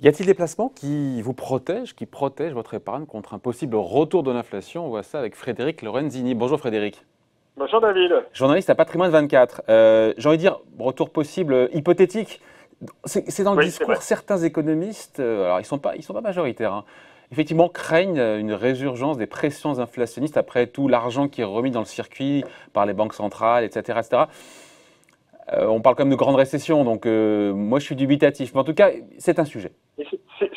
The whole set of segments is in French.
Y a-t-il des placements qui vous protègent, qui protègent votre épargne contre un possible retour de l'inflation? On voit ça avec Frédéric Lorenzini. Bonjour Frédéric. Bonjour David. Journaliste à Patrimoine 24. J'ai envie de dire, retour possible hypothétique. C'est dans le Oui, c'est discours, vrai. certains économistes, alors ils sont pas majoritaires, hein, effectivement craignent une résurgence des pressions inflationnistes après tout l'argent qui est remis dans le circuit par les banques centrales, etc. etc. On parle quand même de grande récession, donc moi je suis dubitatif. Mais en tout cas, c'est un sujet.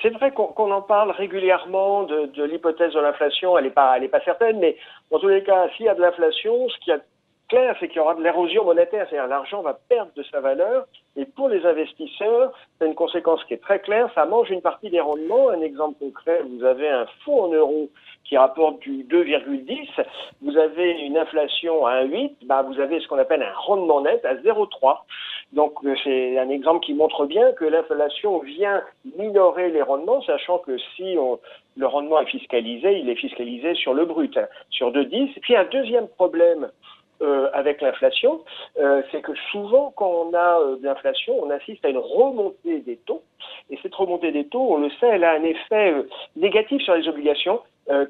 C'est vrai qu'on en parle régulièrement de l'hypothèse de l'inflation. Elle n'est pas certaine, mais en tous les cas, s'il y a de l'inflation, ce qui est clair, c'est qu'il y aura de l'érosion monétaire, c'est-à-dire l'argent va perdre de sa valeur. Et pour les investisseurs, c'est une conséquence qui est très claire, ça mange une partie des rendements. Un exemple concret, vous avez un fonds en euros qui rapporte du 2,10, vous avez une inflation à 1,8, vous avez ce qu'on appelle un rendement net à 0,3. Donc c'est un exemple qui montre bien que l'inflation vient minorer les rendements, sachant que si le rendement est fiscalisé, il est fiscalisé sur le brut, sur 2,10. Et puis un deuxième problème avec l'inflation, c'est que souvent quand on a de l'inflation, on assiste à une remontée des taux. Et cette remontée des taux, on le sait, elle a un effet négatif sur les obligations.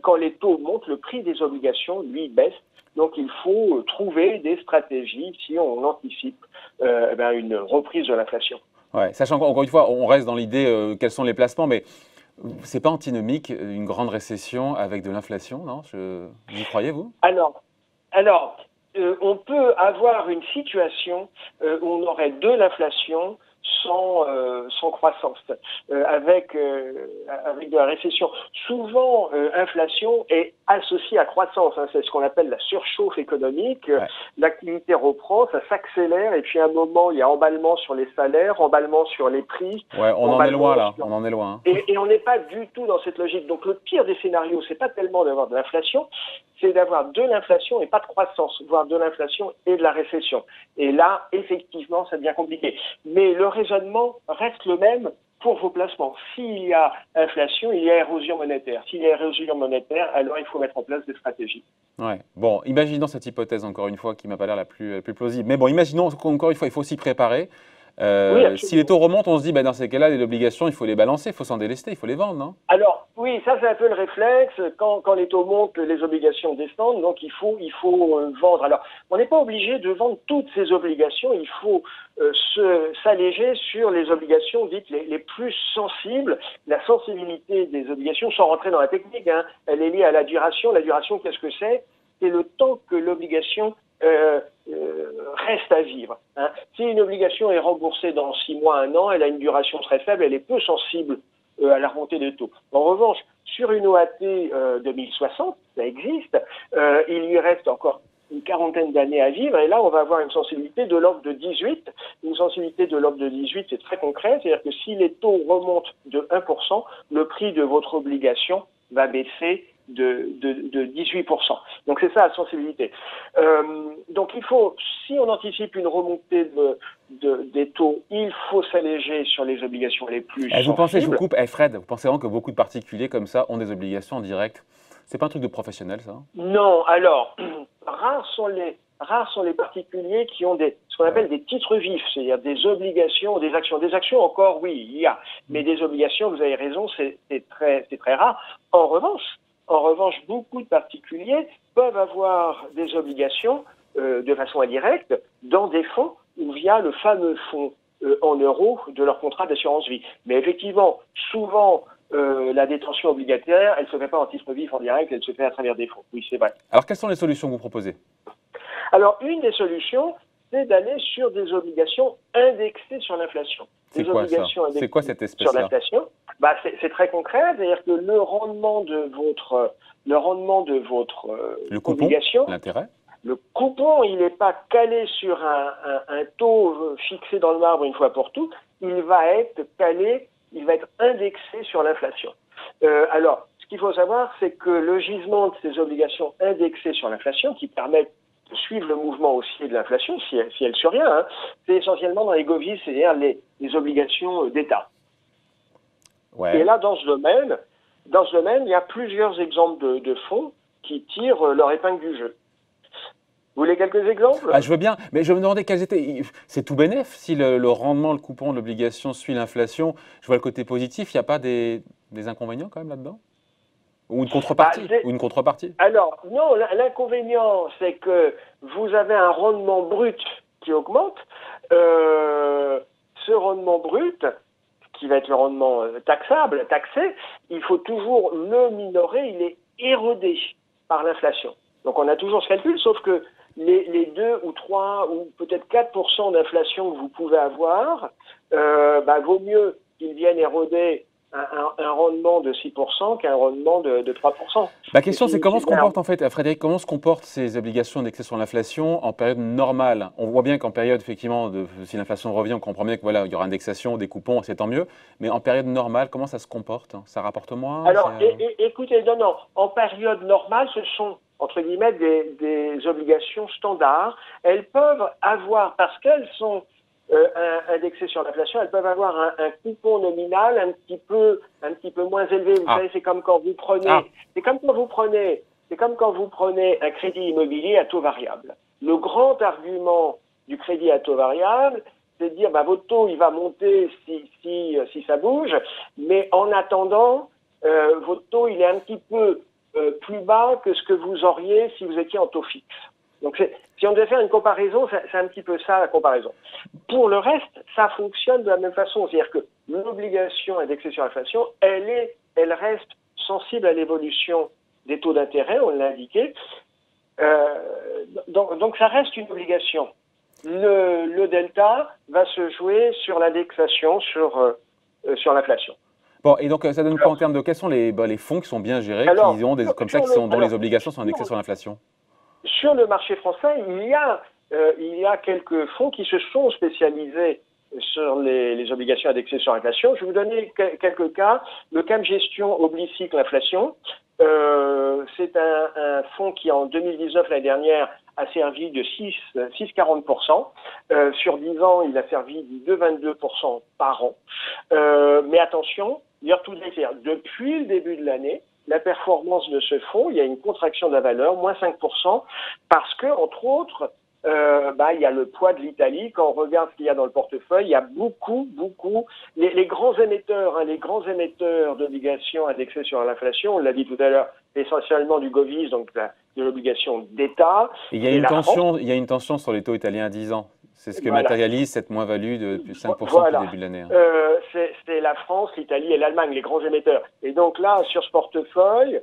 Quand les taux montent, le prix des obligations, lui, baisse. Donc il faut trouver des stratégies si on anticipe une reprise de l'inflation. Ouais, sachant qu'encore une fois, on reste dans l'idée quels sont les placements, mais c'est pas antinomique une grande récession avec de l'inflation, non? Vous y croyez, vous? Alors, on peut avoir une situation où on aurait de l'inflation sans croissance, avec de la récession. Souvent, inflation est associée à croissance. C'est ce qu'on appelle la surchauffe économique. Ouais. L'activité reprend, ça s'accélère, et puis à un moment, il y a emballement sur les salaires, emballement sur les prix. Ouais, on en est loin là, on en est loin. Et on n'est pas du tout dans cette logique. Donc le pire des scénarios, c'est pas tellement d'avoir de l'inflation, c'est d'avoir de l'inflation et pas de croissance, voire de l'inflation et de la récession. Et là, effectivement, ça devient compliqué. Mais le raisonnement reste le même pour vos placements. S'il y a inflation, il y a érosion monétaire. S'il y a érosion monétaire, alors il faut mettre en place des stratégies. Ouais. Bon, imaginons cette hypothèse encore une fois qui m'a pas l'air la plus plausible. Mais bon, imaginons qu'encore une fois, il faut s'y préparer. Oui, Si les taux remontent, on se dit, dans ces cas-là, les obligations, il faut les balancer, il faut s'en délester, il faut les vendre, non? Alors, oui, ça c'est un peu le réflexe. Quand les taux montent, les obligations descendent, donc il faut vendre. Alors, on n'est pas obligé de vendre toutes ces obligations, il faut s'alléger sur les obligations dites les plus sensibles. La sensibilité des obligations, sans rentrer dans la technique, elle est liée à la duration. La duration, qu'est-ce que c'est? C'est le temps que l'obligation reste à vivre. Si une obligation est remboursée dans 6 mois, 1 an, elle a une duration très faible, elle est peu sensible à la remontée des taux. En revanche, sur une OAT 2060, ça existe, il lui reste encore une quarantaine d'années à vivre, et là on va avoir une sensibilité de l'ordre de 18. Une sensibilité de l'ordre de 18, c'est très concret, c'est-à-dire que si les taux remontent de 1%, le prix de votre obligation va baisser de 18%. Donc c'est ça la sensibilité. Donc il faut, si on anticipe une remontée des taux, il faut s'alléger sur les obligations les plus sensibles. Vous pensez, je vous coupe, Fred, vous pensez vraiment que beaucoup de particuliers comme ça ont des obligations en direct? C'est pas un truc de professionnel, ça? Non, alors, rares sont les particuliers qui ont ce qu'on appelle des titres vifs, c'est-à-dire des obligations, des actions. Des actions encore, oui, il y a, mais des obligations, vous avez raison, c'est très rare. En revanche, beaucoup de particuliers peuvent avoir des obligations de façon indirecte dans des fonds ou via le fameux fonds en euros de leur contrat d'assurance vie. Mais effectivement, souvent, la détention obligataire, elle ne se fait pas en titre vif en direct, elle se fait à travers des fonds. Oui, c'est vrai. Alors, quelles sont les solutions que vous proposez? Alors, une des solutions, c'est d'aller sur des obligations indexées sur l'inflation. C'est quoi ça? C'est quoi cette espèce-là? Sur l'inflation, c'est très concret, c'est-à-dire que le rendement de votre le coupon, obligation, l'intérêt, le coupon, il n'est pas calé sur un taux fixé dans le marbre une fois pour toutes, il va être indexé sur l'inflation. Alors, ce qu'il faut savoir, c'est que le gisement de ces obligations indexées sur l'inflation, qui permettent de suivre le mouvement haussier de l'inflation, si elle survient, c'est essentiellement dans les govies, c'est-à-dire les obligations d'État. Ouais. Et là, dans ce domaine, il y a plusieurs exemples de fonds qui tirent leur épingle du jeu. Vous voulez quelques exemples? Ah, je veux bien, mais je me demandais quels étaient. C'est tout bénef si le rendement, le coupon de l'obligation suit l'inflation. Je vois le côté positif, il n'y a pas des inconvénients quand même là-dedans? Ou une Bah, contrepartie? Ou une contrepartie? alors, non, l'inconvénient, c'est que vous avez un rendement brut qui augmente. Ce rendement brut, qui va être le rendement taxable, taxé, il faut toujours le minorer, il est érodé par l'inflation. Donc on a toujours ce calcul, sauf que les 2 ou 3 ou peut-être 4% d'inflation que vous pouvez avoir, vaut mieux qu'ils viennent éroder un rendement de 6% qu'un rendement de 3%. La question, c'est comment se comportent en fait, Frédéric, comment se comportent ces obligations indexées sur l'inflation en période normale? On voit bien qu'en période, effectivement, si l'inflation revient, on comprend bien que voilà, il y aura indexation, des coupons, c'est tant mieux. Mais en période normale, comment ça se comporte? Ça rapporte moins? Alors, écoutez, non, en période normale, ce sont, entre guillemets, des obligations standards. Elles peuvent avoir, parce qu'elles sont indexées sur l'inflation, elles peuvent avoir un coupon nominal un petit peu moins élevé. Vous savez, c'est comme quand vous prenez, c'est comme quand vous prenez un crédit immobilier à taux variable. Le grand argument du crédit à taux variable, c'est de dire, votre taux, il va monter si ça bouge, mais en attendant, votre taux, il est un petit peu plus bas que ce que vous auriez si vous étiez en taux fixe. Donc, si on devait faire une comparaison, c'est un petit peu ça la comparaison. Pour le reste, ça fonctionne de la même façon. C'est-à-dire que l'obligation indexée sur l'inflation, elle reste sensible à l'évolution des taux d'intérêt, on l'a indiqué. Donc, ça reste une obligation. Le delta va se jouer sur l'indexation, sur l'inflation. Bon, et donc ça donne quoi en termes de quels sont les fonds qui sont bien gérés, qui ont comme ça, dont les obligations sont indexées sur l'inflation? Sur le marché français, il y a quelques fonds qui se sont spécialisés sur les obligations indexées sur l'inflation. Je vais vous donner quelques cas. Le CAM Gestion Oblicycle Inflation, c'est un fonds qui, en 2019, l'année dernière, a servi de 6,40%. Sur 10 ans, il a servi de 2,22% par an. Mais attention, depuis le début de l'année, la performance de ce fonds, il y a une contraction de la valeur, moins 5%, parce que, entre autres, il y a le poids de l'Italie. Quand on regarde ce qu'il y a dans le portefeuille, il y a beaucoup, les grands émetteurs d'obligations indexées sur l'inflation, on l'a dit tout à l'heure, essentiellement du Govies, donc de l'obligation d'État. Il y a une tension sur les taux italiens à 10 ans. C'est ce que matérialise cette moins-value de plus 5% depuis le début de l'année. C'est la France, l'Italie et l'Allemagne, les grands émetteurs. Et donc là, sur ce portefeuille...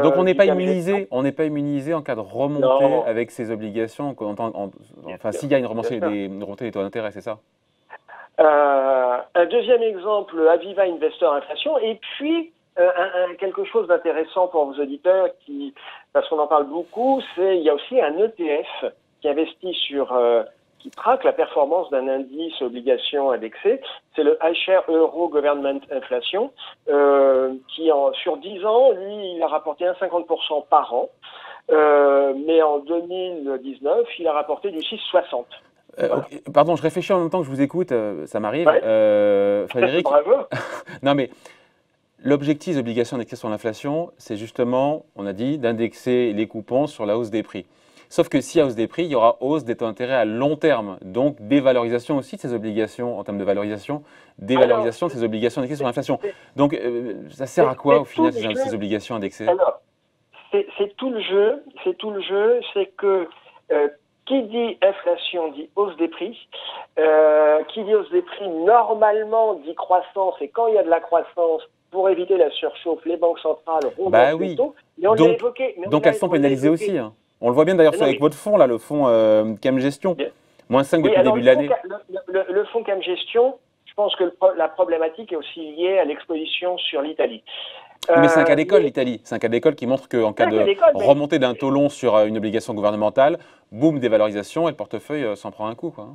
donc on n'est pas immunisé en cas de remontée avec ces obligations. Enfin, s'il y a une remontée des taux d'intérêt, c'est ça? Un deuxième exemple, Aviva Investor Inflation. Et puis, quelque chose d'intéressant pour vos auditeurs, parce qu'on en parle beaucoup, il y a aussi un ETF qui investit qui traque la performance d'un indice obligation indexé. C'est le iShare Euro Government Inflation, qui sur 10 ans, lui, il a rapporté 1,50% par an. Mais en 2019, il a rapporté du 6,60. Voilà. Pardon, je réfléchis en même temps que je vous écoute, ça m'arrive. Frédéric. Bravo. Non, mais l'objectif des obligations indexées sur l'inflation, c'est justement, on a dit, d'indexer les coupons sur la hausse des prix. Sauf que s'il y a hausse des prix, il y aura hausse des taux d'intérêt à long terme. Donc, dévalorisation aussi de ces obligations en termes de valorisation, dévalorisation de ces obligations indexées sur l'inflation. Donc, ça sert à quoi au final ces obligations indexées? Alors, c'est tout le jeu. C'est que qui dit inflation dit hausse des prix. Qui dit hausse des prix, normalement, dit croissance. Et quand il y a de la croissance, pour éviter la surchauffe, les banques centrales remontent les taux. Donc, elles sont pénalisées aussi. Hein. On le voit bien d'ailleurs avec votre fonds, là, le fonds CAM Gestion, moins 5 depuis le début de l'année. Le fonds CAM Gestion, je pense que la problématique est aussi liée à l'exposition sur l'Italie. Mais c'est un cas d'école, l'Italie. C'est un cas d'école qui montre qu'en cas de remontée d'un taux long sur une obligation gouvernementale, boum, dévalorisation, et le portefeuille s'en prend un coup, quoi.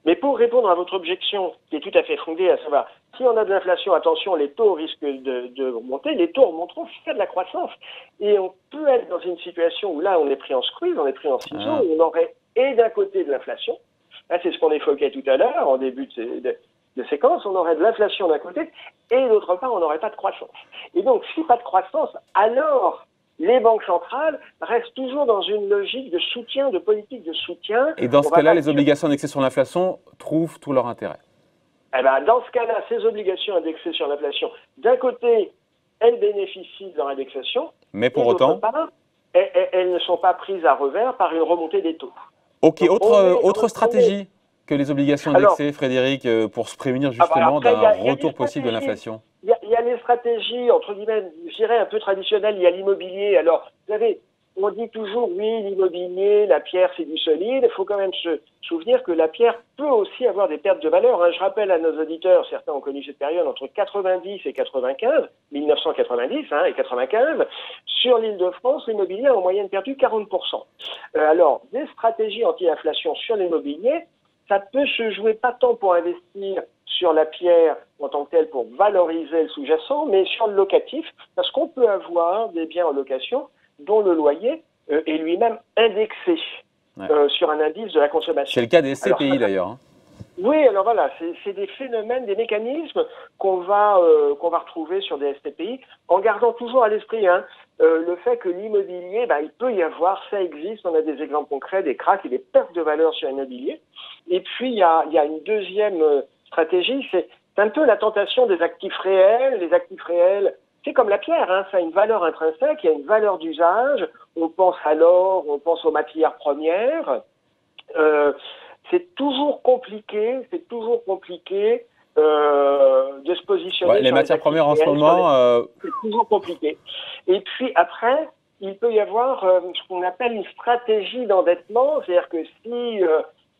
Mais pour répondre à votre objection, qui est tout à fait fondée, à savoir, si on a de l'inflation, attention, les taux risquent de remonter, les taux remonteront s'il y a de la croissance. Et on peut être dans une situation où là, on est pris en squeeze, on est pris en ciseaux, où on aurait, et d'un côté, de l'inflation, là, c'est ce qu'on évoquait tout à l'heure, en début de séquence, on aurait de l'inflation d'un côté, et d'autre part, on n'aurait pas de croissance. Et donc, si pas de croissance, alors les banques centrales restent toujours dans une logique de soutien, de politique de soutien. Et dans ce cas-là, les obligations indexées sur l'inflation trouvent tout leur intérêt. Eh ben, dans ce cas-là, ces obligations indexées sur l'inflation, d'un côté, elles bénéficient de leur indexation, mais pour et autant, d'autre part, elles ne sont pas prises à revers par une remontée des taux. ok, autre stratégie que les obligations indexées, Frédéric, pour se prémunir justement d'un retour possible de l'inflation. Il y a les stratégies, entre guillemets, je dirais un peu traditionnelles, il y a l'immobilier. Alors, vous savez, on dit toujours, oui, l'immobilier, la pierre, c'est du solide. Il faut quand même se souvenir que la pierre peut aussi avoir des pertes de valeur. Hein. Je rappelle à nos auditeurs, certains ont connu cette période entre 90 et 95, 1990 et 95. Sur l'île de France, l'immobilier a en moyenne perdu 40%. Alors, des stratégies anti-inflation sur l'immobilier, ça peut se jouer pas tant pour investir sur la pierre en tant que telle pour valoriser le sous-jacent, mais sur le locatif, parce qu'on peut avoir des biens en location dont le loyer est lui-même indexé sur un indice de la consommation. C'est le cas des SCPI d'ailleurs. Oui, alors voilà, c'est des phénomènes, des mécanismes qu'on va retrouver sur des SCPI, en gardant toujours à l'esprit le fait que l'immobilier, il peut y avoir, ça existe, on a des exemples concrets, des cracks et des pertes de valeur sur l'immobilier. Et puis il y a une deuxième stratégie, c'est un peu la tentation des actifs réels. Les actifs réels, c'est comme la pierre, ça a une valeur intrinsèque, il y a une valeur d'usage. On pense à l'or, on pense aux matières premières. C'est toujours compliqué de se positionner. Ouais, les matières premières en ce moment, c'est toujours compliqué. Et puis après, il peut y avoir ce qu'on appelle une stratégie d'endettement, c'est-à-dire que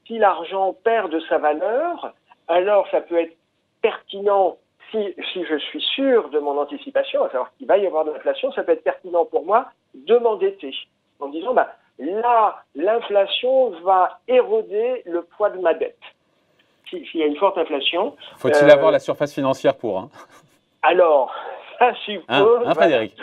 si l'argent perd de sa valeur, alors ça peut être pertinent. Si je suis sûr de mon anticipation, à savoir qu'il va y avoir de l'inflation, ça peut être pertinent pour moi de m'endetter en disant là, l'inflation va éroder le poids de ma dette. S'il y a une forte inflation. Faut-il avoir la surface financière pour Alors, ça suppose. Frédéric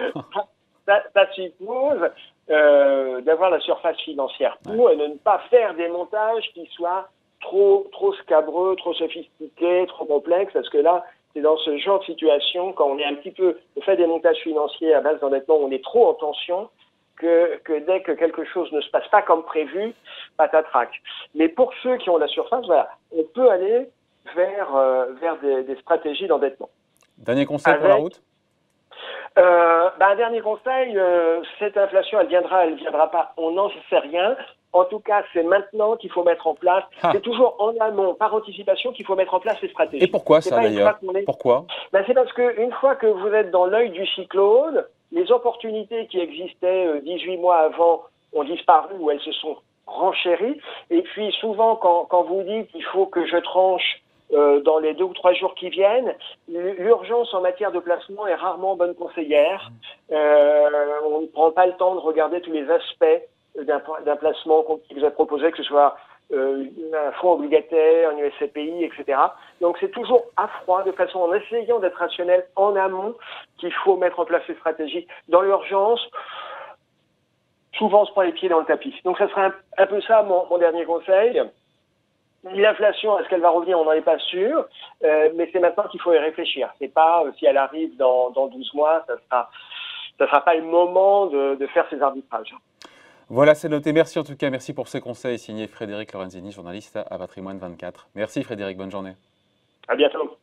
ça suppose d'avoir la surface financière pour et de ne pas faire des montages qui soient trop scabreux, trop sophistiqués, trop complexes, parce que là, c'est dans ce genre de situation, quand on est un petit peu fait des montages financiers à base d'endettement, on est trop en tension, que dès que quelque chose ne se passe pas comme prévu, patatrac. Mais pour ceux qui ont la surface, voilà, on peut aller vers des stratégies d'endettement. Dernier conseil pour la route ? Un dernier conseil, cette inflation, elle viendra pas, on n'en sait rien. En tout cas, c'est maintenant qu'il faut mettre en place, c'est toujours en amont, par anticipation, qu'il faut mettre en place ces stratégies. Et pourquoi ça d'ailleurs ? Pourquoi ? C'est parce qu'une fois que vous êtes dans l'œil du cyclone, les opportunités qui existaient 18 mois avant ont disparu ou elles se sont renchéries. Et puis souvent, quand vous dites qu'il faut que je tranche dans les 2 ou 3 jours qui viennent, l'urgence en matière de placement est rarement bonne conseillère. On ne prend pas le temps de regarder tous les aspects d'un placement qui vous a proposé, que ce soit un fonds obligataire, un USCPI, etc. Donc c'est toujours à froid, de façon en essayant d'être rationnel en amont, qu'il faut mettre en place ces stratégies. Dans l'urgence, souvent on se prend les pieds dans le tapis. Donc ça serait un peu ça mon dernier conseil. L'inflation, est-ce qu'elle va revenir? On n'en est pas sûr, mais c'est maintenant qu'il faut y réfléchir. C'est pas si elle arrive dans 12 mois, ça sera pas le moment de faire ces arbitrages. Voilà, c'est noté. Merci en tout cas. Merci pour ces conseils. Signé Frédéric Lorenzini, journaliste à Patrimoine 24. Merci Frédéric, bonne journée. À bientôt.